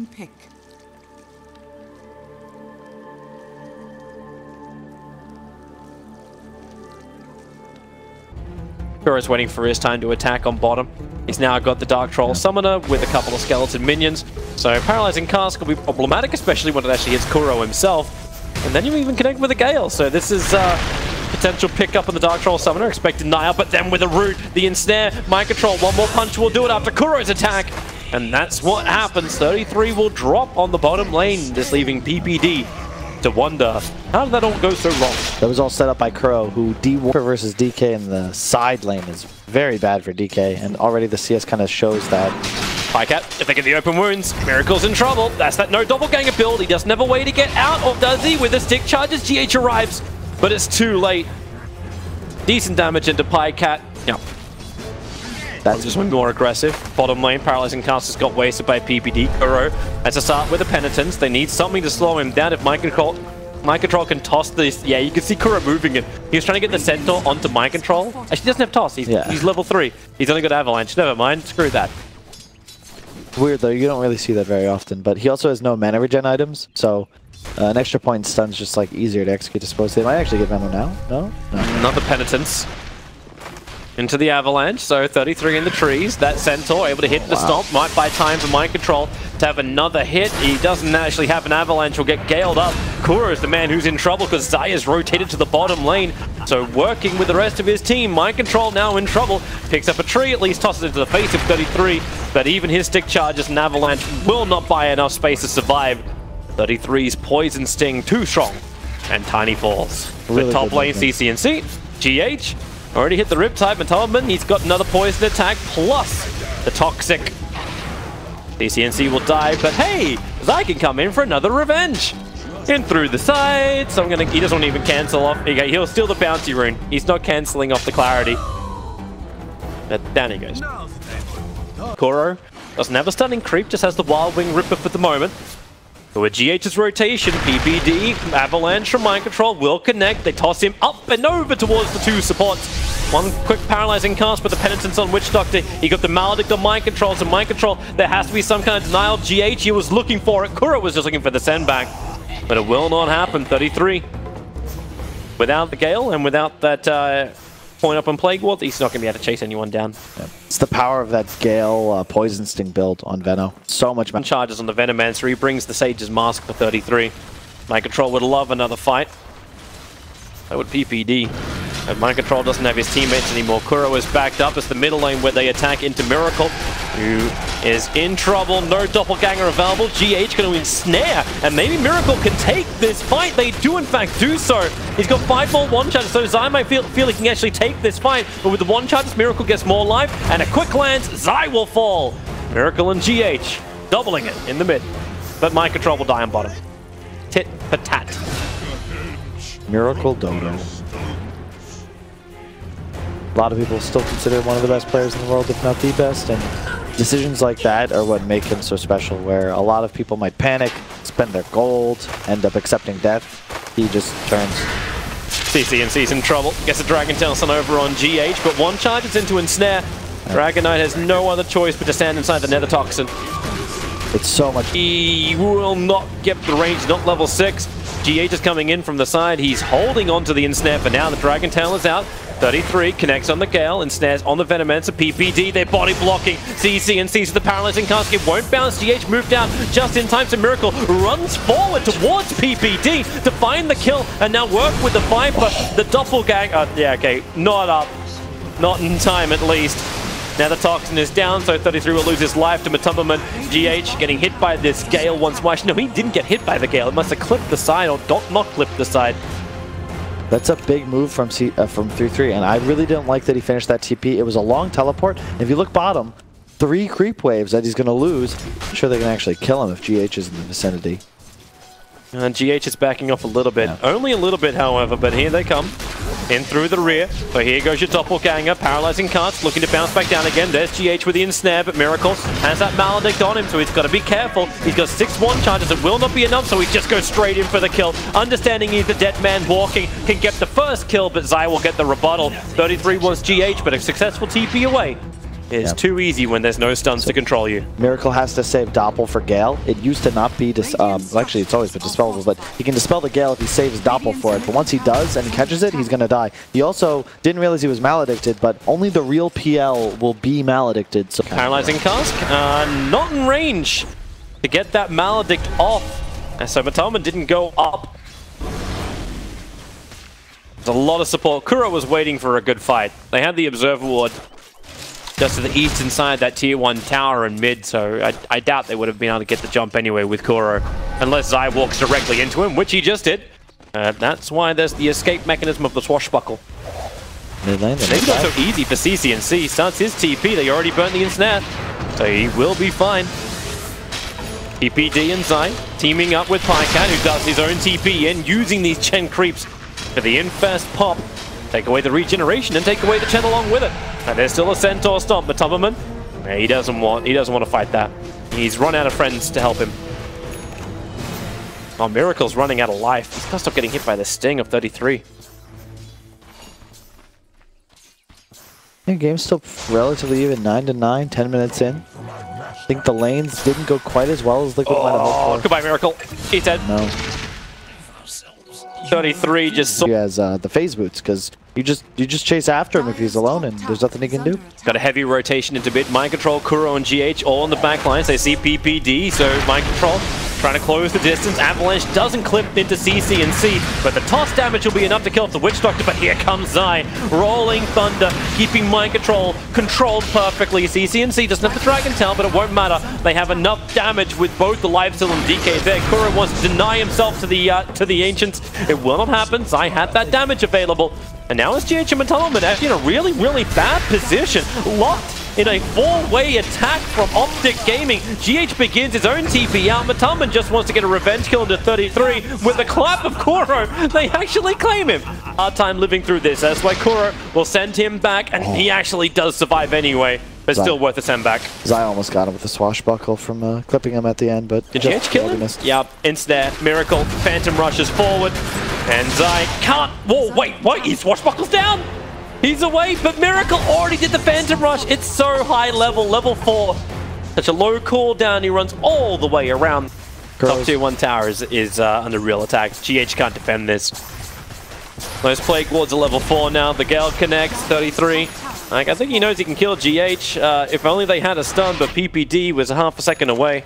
own pick. Kuro's waiting for his time to attack on bottom. He's now got the Dark Troll Summoner with a couple of skeleton minions. So Paralyzing Cast could be problematic, especially when it actually hits Kuro himself. And then you even connect with a Gale. So this is potential pickup on the Dark Troll Summoner. Expected Naya, but then with a root, the ensnare, mind control, one more punch will do it after Kuro's attack. And that's what happens. 33 will drop on the bottom lane, just leaving PPD to wonder, how did that all go so wrong? That was all set up by Kuro, who D1 versus DK in the side lane is very bad for DK, and already the CS kind of shows that. Pycat, if they get the open wounds, Miracle's in trouble. That's that no doppelganger build. He doesn't have a way to get out, or does he? With the stick charges, GH arrives, but it's too late. Decent damage into Pycat. Yeah. That's just more aggressive. Bottom lane, Paralyzing Cast has got wasted by PPD. Kuro has to start with a Penitence. They need something to slow him down. If Mind Control can toss this. Yeah, you can see Kuro moving it. He was trying to get the Centaur onto Mind Control. Actually, he doesn't have toss. He's level 3. He's only got Avalanche. Never mind. Screw that. Weird though, you don't really see that very often. But he also has no mana regen items, so an extra point stun's just like easier to execute, I suppose. They might actually get Venom now. No? Another Penitence. Into the Avalanche, so 33 in the trees. That Centaur able to hit the stomp. Might buy time for Mind Control to have another hit. He doesn't actually have an Avalanche. Will get galed up. Kuro is the man who's in trouble because Zaya's rotated to the bottom lane. So working with the rest of his team, Mind Control now in trouble. Picks up a tree, at least tosses it into the face of 33. But even his stick charges and Avalanche will not buy enough space to survive. 33's Poison Sting too strong. And Tiny falls. Really the top lane CCNC, GH. Already hit the Riptide, Matubman, he's got another poison attack, plus the Toxic. CCNC will die, but hey, Zai can come in for another revenge. In through the side, so he doesn't want to even cancel off. Okay, he'll steal the bounty rune. He's not cancelling off the clarity. But down he goes. Kuro doesn't have a stunning creep, just has the Wild Wing Ripper for the moment. So with GH's rotation, PPD, Avalanche from Mind Control will connect. They toss him up and over towards the two supports. One quick Paralyzing Cast, but the Penitence on Witch Doctor. He got the Maledict on Mind Control, so Mind Control, there has to be some kind of denial. GH, he was looking for it. Kuro was just looking for the send back. But it will not happen. 33. Without the Gale and without that point up on Plague Ward, he's not going to be able to chase anyone down. Yeah. It's the power of that Gale Poison Sting build on Veno. So much charges on the Venomancer. He brings the Sage's Mask for 33. Mind Control would love another fight. So would PPD. And Mind Control doesn't have his teammates anymore. Kuro is backed up as the middle lane where they attack into Miracle, who is in trouble. No doppelganger available. GH going to ensnare, and maybe Miracle can take this fight. They do in fact do so. He's got 5 more one-charges, so Zai might feel he can actually take this fight. But with the one-charges, Miracle gets more life, and a quick lance, Zai will fall. Miracle and GH doubling it in the mid. But Mind Control will die on bottom. Tit for tat. Miracle Dodo. A lot of people still consider him one of the best players in the world, if not the best, and decisions like that are what make him so special, where a lot of people might panic, spend their gold, end up accepting death. He just turns. CCNC's in trouble. Gets a Dragon Tail Sun over on GH, but one charges into Ensnare. Dragon Knight has no other choice but to stand inside the Nether Toxin. It's so much. He will not get the range, not level 6. GH is coming in from the side. He's holding on to the Ensnare for now. The Dragon Tail is out. 33 connects on the Gale, ensnares on the Venomancer. PPD, they're body blocking. CCNC's the Paralyzing Cast. It won't bounce. GH moved out just in time, so Miracle runs forward towards PPD to find the kill and now work with the Viper. The Doppelganger, yeah, okay, not up. Not in time, at least. Now the Toxin is down, so 33 will lose his life to Matumberman. GH getting hit by this Gale once more. No, he didn't get hit by the Gale. It must have clipped the side or not clipped the side. That's a big move from 3-3, and I really didn't like that he finished that TP. It was a long teleport. If you look bottom, 3 creep waves that he's going to lose. I'm sure they can actually kill him if GH is in the vicinity. And GH is backing off a little bit. Yeah. Only a little bit, however, but here they come. In through the rear. So here goes your Doppelganger. Paralyzing Cast, looking to bounce back down again. There's GH with the ensnare, but Miracle has that Maledict on him, so he's got to be careful. He's got 6 one-charges. It will not be enough, so he just goes straight in for the kill. Understanding he's the dead man walking, can get the first kill, but Zai will get the rebuttal. 33 wants GH, but a successful TP away is too easy when there's no stuns to control you. Miracle has to save Doppel for Gale. It used to not be, well, actually it's always been dispellable, but he can dispel the Gale if he saves Doppel for it. But once he does and he catches it, he's going to die. He also didn't realize he was maledicted, but only the real PL will be maledicted. So Paralyzing Cask, not in range to get that maledict off. And so Matoma didn't go up. There's a lot of support. Kuro was waiting for a good fight. They had the Observer Ward just to the east inside that tier 1 tower and mid, so I doubt they would have been able to get the jump anyway with Kuro, unless Zai walks directly into him, which he just did. That's why there's the escape mechanism of the Swashbuckle. Mid lane, Maybe not so easy for CCNC. Starts his TP, they already burnt the ensnare, so he will be fine. PPD and Zai teaming up with Pycat, who does his own TP in, using these Chen creeps for the infest pop. Take away the regeneration and take away the Chen along with it. And there's still a Centaur stomp, but Tubberman, he doesn't want to fight that. He's run out of friends to help him. Oh, Miracle's running out of life. He's got to stop getting hit by the sting of 33. The game's still relatively even, 9-9, 10 minutes in. I think the lanes didn't go quite as well as Liquid might have hoped for. Goodbye, Miracle. He's dead. No. 33 just saw. He has the phase boots, because you just chase after him if he's alone, and there's nothing he can do. Got a heavy rotation into mid. Mind Control, Kuro, and GH all on the back lines. They see PPD, so Mind Control trying to close the distance. Avalanche doesn't clip into CC&C, but the toss damage will be enough to kill off the Witch Doctor. But here comes Zai, rolling thunder, keeping Mind Control controlled perfectly. CC&C doesn't have the Dragon Tail, but it won't matter. They have enough damage with both the Lifesteal and DK there. Kuro wants to deny himself to the Ancients. It will not happen. Zai had that damage available. And now it's GH and Matoma actually in a really, really bad position. Locked in a 4-way attack from OpTic Gaming. GH begins his own TP out. Matoma just wants to get a revenge kill into 33. With the clap of Kuro, they actually claim him. Hard time living through this. That's why Kuro will send him back, and he actually does survive anyway. But still worth a send back. Zai almost got him with the swashbuckle from clipping him at the end, but did GH kill him? Yep, insta Miracle, Phantom rushes forward, and Zai can't. Whoa, wait, his swashbuckle's down! He's away, but Miracle already did the Phantom Rush. It's so high level, level 4. Such a low cooldown, he runs all the way around. Top tier 1 tower is under real attack. GH can't defend this. Those Plague Wards are level 4 now. The Gale connects, 33. Like, I think he knows he can kill GH. If only they had a stun, but PPD was a half a second away.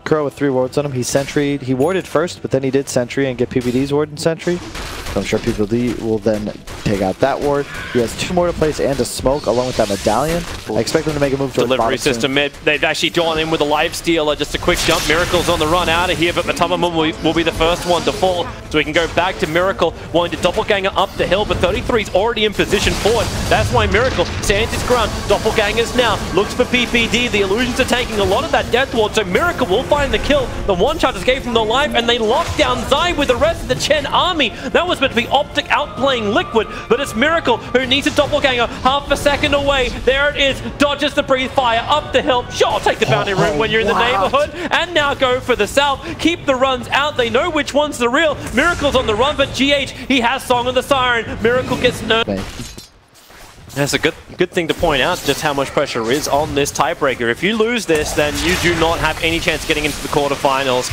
Kuro with 3 wards on him. He sentryed. He warded first, but then he did sentry and get PPD's ward and sentry. So I'm sure PPD will then take out that ward. He has 2 more to place and a smoke along with that medallion. I expect him to make a move to delivery system mid. They've actually drawn in with a lifestealer, just a quick jump. Miracle's on the run out of here, but Matoma will be the first one to fall. So we can go back to Miracle, wanting to doppelganger up the hill, but 33's already in position forward. That's why Miracle stands his ground. Doppelgangers now, looks for PPD. The illusions are taking a lot of that death ward, so Miracle will find the kill. The one-shot just gave him the life, and they lock down Zai with the rest of the Chen army. That was meant to be OpTic outplaying Liquid, but it's Miracle who needs a doppelganger half a second away. There it is, dodges the breathe fire up the hill. Sure, take the bounty room when you're in the neighborhood, and now go for the south. Keep the runs out. They know which one's the real. Miracle's on the run, but GH, he has Song of the Siren. Miracle gets That's a good thing to point out, just how much pressure is on this tiebreaker. If you lose this, then you do not have any chance of getting into the quarterfinals.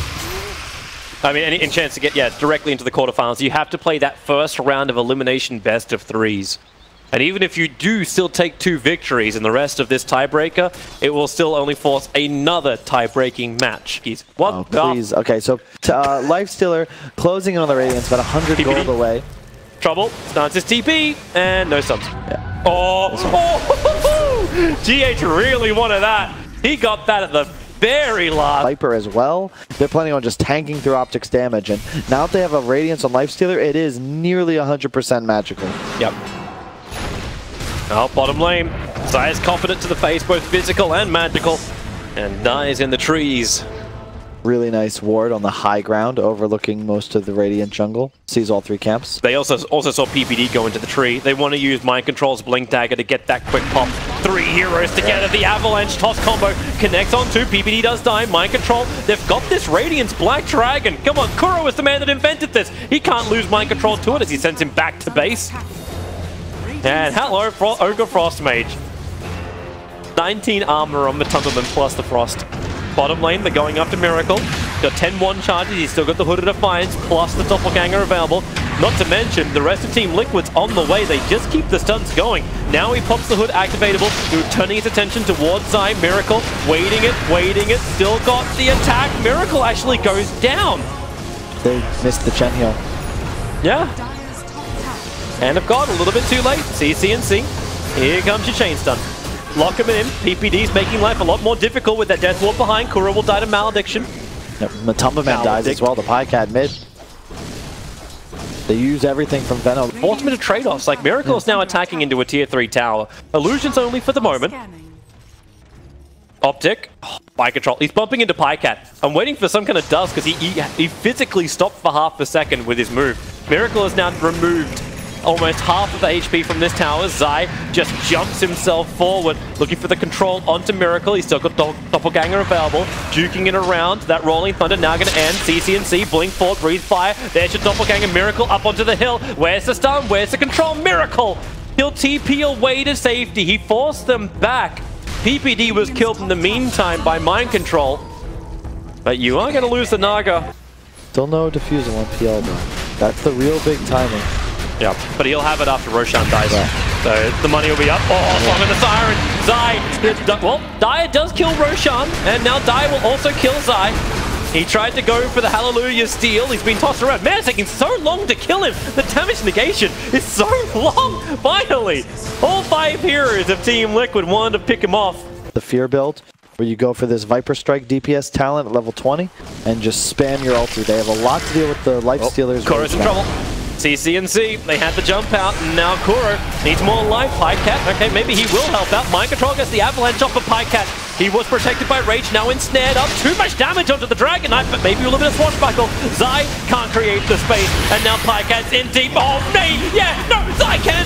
I mean, any chance to get, directly into the quarterfinals. You have to play that first round of elimination best of 3s. And even if you do still take 2 victories in the rest of this tiebreaker, it will still only force another tie-breaking match. What? Oh, please. Okay, so Lifestealer closing in on the Radiance, about 100 gold away. Trouble, starts his TP, and no subs. Yeah. GH really wanted that. He got that at the very last. Viper as well. They're planning on just tanking through OpTic's damage, and now that they have a Radiance on Lifestealer, it is nearly 100% magical. Yep. Oh, bottom lane. Zai is confident to the face, both physical and magical, and dies in the trees. Really nice ward on the high ground overlooking most of the Radiant jungle. Sees all 3 camps. They also saw PPD go into the tree. They want to use Mind Control's Blink Dagger to get that quick pop. 3 heroes together. The Avalanche toss combo connects on 2. PPD does die. Mind Control. They've got this Radiance Black Dragon. Come on, Kuro is the man that invented this. He can't lose Mind Control to it as he sends him back to base. And hello, Ogre Frostmage. 19 armor on Matumberman plus the Frost. Bottom lane, they're going after Miracle. Got 10-1 charges, he's still got the Hood of Defiance, plus the Doppelganger available. Not to mention, the rest of Team Liquid's on the way. They just keep the stunts going. Now he pops the Hood activatable, turning his attention towards Zai. Miracle, waiting it, still got the attack. Miracle actually goes down. They missed the Chen heal. Yeah. And have got a little bit too late. CC&C. Here comes your chain stun. Lock him in. PPD's making life a lot more difficult with that death ward behind. Kuro will die to Malediction. Yep, Matumberman dies as well. The Pycat mid. They use everything from Venom. Forced into trade-offs. Like Miracle is now attacking into a tier 3 tower. Illusion's only for the moment. OpTic. By control. He's bumping into Pycat. I'm waiting for some kind of dust because he physically stopped for half a second with his move. Miracle has now removed almost half of the HP from this tower. Zai just jumps himself forward, looking for the control onto Miracle. He's still got Doppelganger available, juking it around. That Rolling Thunder now going to end. CC&C, blink forward, breathe fire. There's your Doppelganger. Miracle up onto the hill. Where's the stun? Where's the control? Miracle! He'll TP away to safety. He forced them back. PPD was killed in the meantime by Mind Control. But you are going to lose the Naga. Still no defusal on PL though. That's the real big timing. Yeah, but he'll have it after Roshan dies. Yeah. So the money will be up. Oh, Song of the Siren. Zai. Well, Daya does kill Roshan, and now Daya will also kill Zai. He tried to go for the Hallelujah steal. He's been tossed around. Man, it's taking so long to kill him. The damage negation is so long. Finally, all 5 heroes of Team Liquid wanted to pick him off. The Fear build, where you go for this Viper Strike DPS talent at level 20 and just spam your ulti. They have a lot to deal with the Life Stealers. Kuro's in trouble. CC&C, they had the jump out, and now Kuro needs more life. Pycat, okay, maybe he will help out. Mind Control gets the avalanche off of Pycat. He was protected by Rage, now ensnared up. Too much damage onto the Dragon Knight, but maybe a little bit of swashbuckle. Zai can't create the space, and now Pycat's in deep. Oh, me! Yeah, no, Zai can!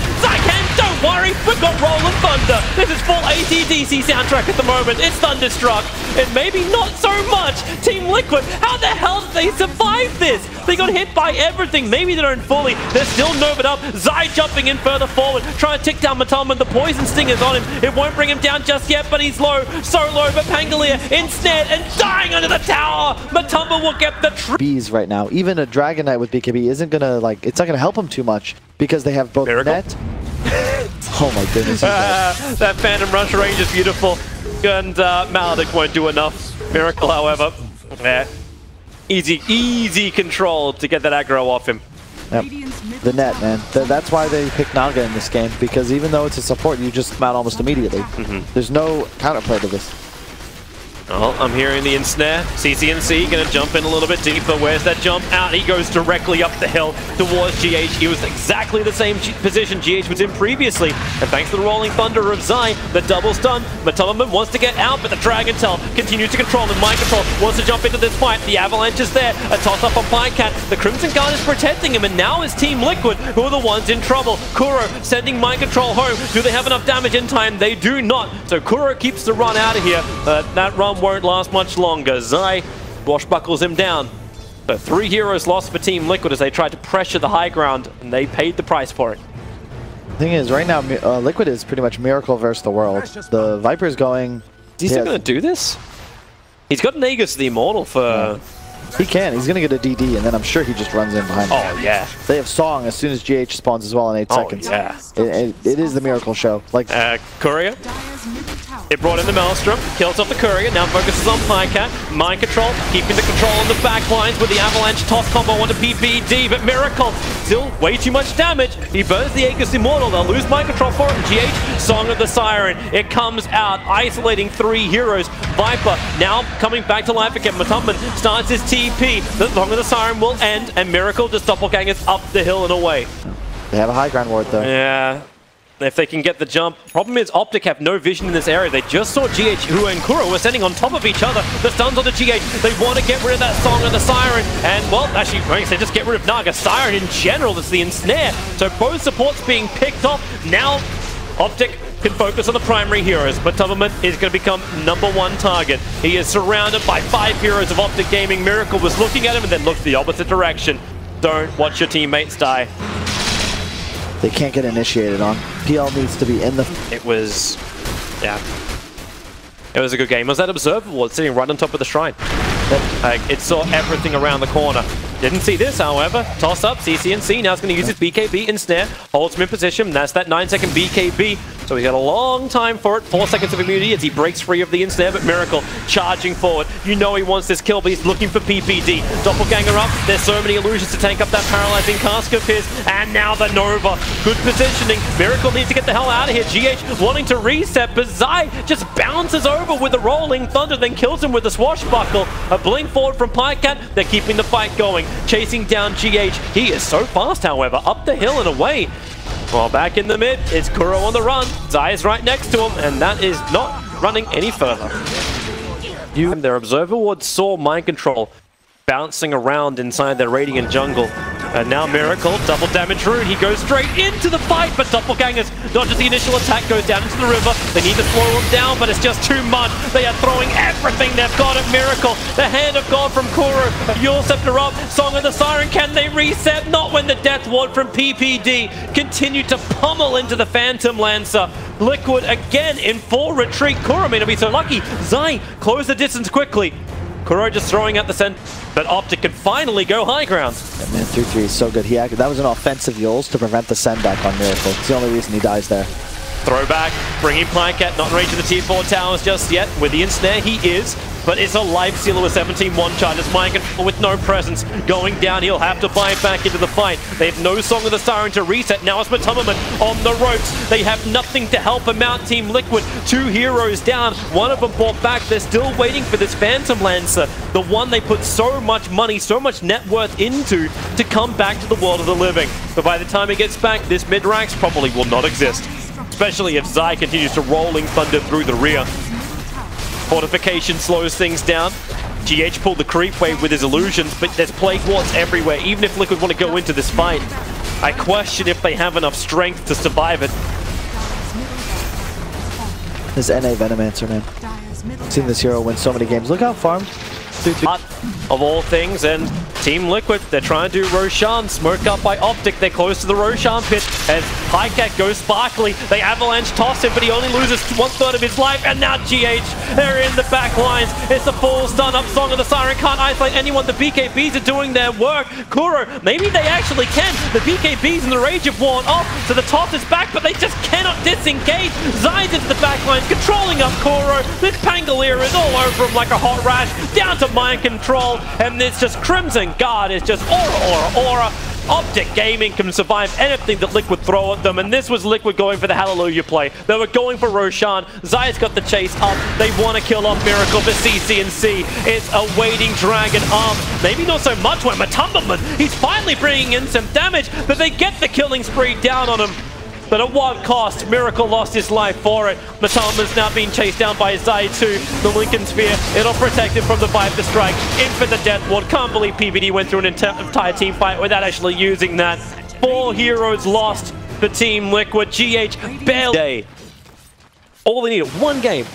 Don't worry, we've got Rolling Thunder. This is full AC/DC soundtrack at the moment. It's Thunderstruck, and maybe not so much. Team Liquid, how the hell did they survive this? They got hit by everything. Maybe they don't fully. They're still novaed up. Zai jumping in further forward, trying to tick down Matumberman. The Poison Sting is on him. It won't bring him down just yet, but he's low. So low, but Pangolier ensnared and dying under the tower. Matumberman will get the bees right now. Even a Dragon Knight with BKB isn't gonna, like, it's not gonna help him too much because they have both Miracle? net. Oh my goodness. That Phantom Rush range is beautiful. And Maledic won't do enough. Miracle, however, easy control to get that aggro off him. Yep. The net, man. That's why they pick Naga in this game, because even though it's a support, you just come out almost immediately. There's no counterplay to this. Oh, I'm hearing the ensnare. CC&C gonna jump in a little bit deeper. Where's that jump out? He goes directly up the hill towards GH. He was exactly the same position GH was in previously. And thanks to the Rolling Thunder of Zai, the double stun, Matumberman wants to get out, but the Dragon Tail continues to control him. Mind Control wants to jump into this fight. The Avalanche is there. A toss up on Pycat. The Crimson Guard is protecting him, and now it's Team Liquid who are the ones in trouble. Kuro sending Mind Control home. Do they have enough damage in time? They do not. So Kuro keeps the run out of here. That run won't last much longer. Zai washbuckles him down. So 3 heroes lost for Team Liquid as they tried to pressure the high ground, and they paid the price for it. The thing is, right now, Liquid is pretty much Miracle versus the world. The Viper's going... Is he still going to do this? He's got Nagus the Immortal for... Yeah. He can. He's going to get a DD, and then I'm sure he just runs in behind him. Oh, yeah. They have Song as soon as GH spawns as well in 8 seconds. Yeah. It is the Miracle show. Like Courier. It brought in the Maelstrom, kills off the Courier, now focuses on Pycat. Mind Control, keeping the control on the back lines with the Avalanche toss combo onto PPD, but Miracle, still way too much damage. He burns the Aegis Immortal, they'll lose Mind Control for him. GH, Song of the Siren, it comes out, isolating 3 heroes. Viper now coming back to life again. Matumberman starts his TP, the Song of the Siren will end, and Miracle just doppelgangers up the hill and away. They have a high ground ward though. Yeah. If they can get the jump. Problem is, OpTic have no vision in this area. They just saw GH, who and Kuro were standing on top of each other. The stuns onto GH. They want to get rid of that Song of the Siren. And, well, actually, they just get rid of Naga. Siren in general is the ensnare. So both supports being picked off. Now, OpTic can focus on the primary heroes, but Matumberman is going to become #1 target. He is surrounded by 5 heroes of OpTic Gaming. Miracle was looking at him and then looked the opposite direction. Don't watch your teammates die. They can't get initiated on. PL needs to be in the... It was... yeah. It was a good game. It was that observer ward sitting right on top of the shrine. It saw everything around the corner. Didn't see this, however. Toss up, CCNC. Now it's going to use his BKB and snare. Holds him in position. That's that 9-second BKB. So he's got a long time for it. 4 seconds of immunity as he breaks free of the ensnare. But Miracle charging forward. You know he wants this kill, but he's looking for PPD. Doppelganger up. There's so many illusions to tank up that paralyzing cask of his. And now the Nova. Good positioning. Miracle needs to get the hell out of here. GH wanting to reset, but Zai just bounces over with the rolling thunder, then kills him with the swashbuckle. A blink forward from Pycat. They're keeping the fight going. Chasing down GH. He is so fast, however. Up the hill and away. Well, back in the mid, it's Kuro on the run. Zai is right next to him, and that is not running any further. Their observer ward saw mind control bouncing around inside their Radiant jungle. And now Miracle, double damage rune, he goes straight into the fight, but Doppelgangers dodges the initial attack, goes down into the river. They need to slow him down, but it's just too much. They are throwing everything they've got at Miracle. The hand of God from Kuro, Yule Scepter up, Song of the Siren, can they reset? Not when the Death Ward from PPD continue to pummel into the Phantom Lancer. Liquid again in full retreat. Kuro may not be so lucky. Zai, close the distance quickly. Kuro just throwing out the center, but OpTic can finally go high ground. Yeah, man, 3-3 is so good. That was an offensive Yules to prevent the send back on Miracle. It's the only reason he dies there. Throwback, bringing Pycat, not in range of the tier 4 towers just yet. With the ensnare, he is, but it's a life sealer with 17 one-charges. Mind control with no presence. Going down, he'll have to buy back into the fight. They have no Song of the Siren to reset. Now it's Matumberman on the ropes. They have nothing to help him out. Team Liquid, 2 heroes down. One of them brought back. They're still waiting for this Phantom Lancer. The one they put so much money, so much net worth into to come back to the world of the living. But by the time he gets back, this mid-ranks probably will not exist. Especially if Zai continues to rolling thunder through the rear. Fortification slows things down. GH pulled the creep wave with his illusions, but there's plague wards everywhere. Even if Liquid want to go into this fight, I question if they have enough strength to survive it. This NA Venomancer, man. I've seen this hero win so many games. Look how farmed. Of all things, and Team Liquid, they're trying to do Roshan. Smoke up by OpTic. They're close to the Roshan pit. As Pycat goes sparkly, they avalanche toss him, but he only loses 1/3 of his life. And now GH, they're in the back lines. It's a full stun up. Song of the Siren can't isolate anyone. The BKBs are doing their work. Kuro, maybe they actually can. The BKBs and the rage have worn off, so the toss is back, but they just cannot disengage. Zai's into the back lines, controlling up Kuro. This Pangolier is all over him like a hot rash. Down to mind control, and it's just Crimson Guard is just aura. OpTic Gaming can survive anything that Liquid throw at them, and this was Liquid going for the Hallelujah play. They were going for Roshan. Zai's got the chase up. They want to kill off Miracle, but CCNC is a waiting dragon arm. Maybe not so much when Matumberman, he's finally bringing in some damage, but they get the killing spree down on him. But at what cost? Miracle lost his life for it. Matumberman's now being chased down by Zai too. The Lincoln Sphere, it'll protect him from the Viper Strike. In for the Death Ward. Can't believe PVD went through an entire team fight without actually using that. 4 heroes lost for Team Liquid. GH barely. All they needed, 1 game.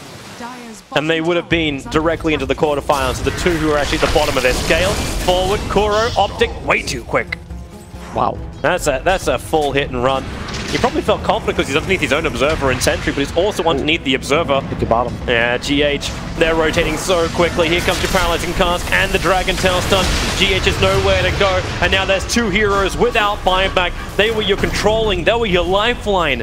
And they would have been directly into the quarterfinals. So the 2 who are actually at the bottom of their scale. Forward, Kuro, OpTic, way too quick. Wow. That's a full hit and run. He probably felt confident because he's underneath his own Observer and Sentry, but he's also underneath the Observer. At the bottom. Yeah, GH, they're rotating so quickly. Here comes your Paralyzing Cask and the Dragon Tail Stun. GH is nowhere to go, and now there's 2 heroes without buyback. They were your controlling, they were your lifeline.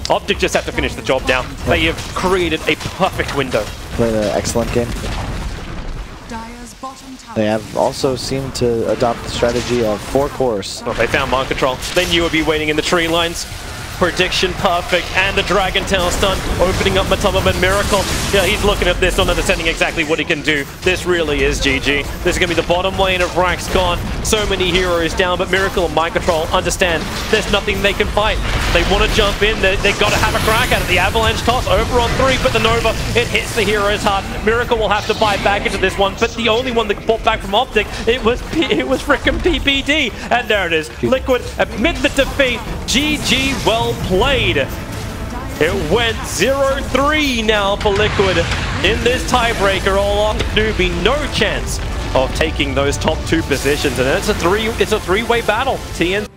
OpTic just have to finish the job now. They have created a perfect window. Played an excellent game. They have also seemed to adopt the strategy of 4 cores. Well, they found mind control. They knew it would be waiting in the tree lines. Prediction perfect, and the Dragon Tail Stun opening up Matumberman. Miracle. Yeah, he's looking at this, not understanding exactly what he can do. This really is GG. This is going to be the bottom lane of Rax gone. So many heroes down, but Miracle and Mind Control understand there's nothing they can fight. They want to jump in, they've got to have a crack at it. The Avalanche toss over on 3, but the Nova, it hits the heroes hard. Miracle will have to buy back into this one, but the only one that bought back from OpTic, it was frickin' PPD. And there it is. Liquid admit the defeat. GG, well played. It went 0-3 now for Liquid in this tiebreaker. All on Newbie, no chance of taking those top 2 positions, and it's a three-way battle. TN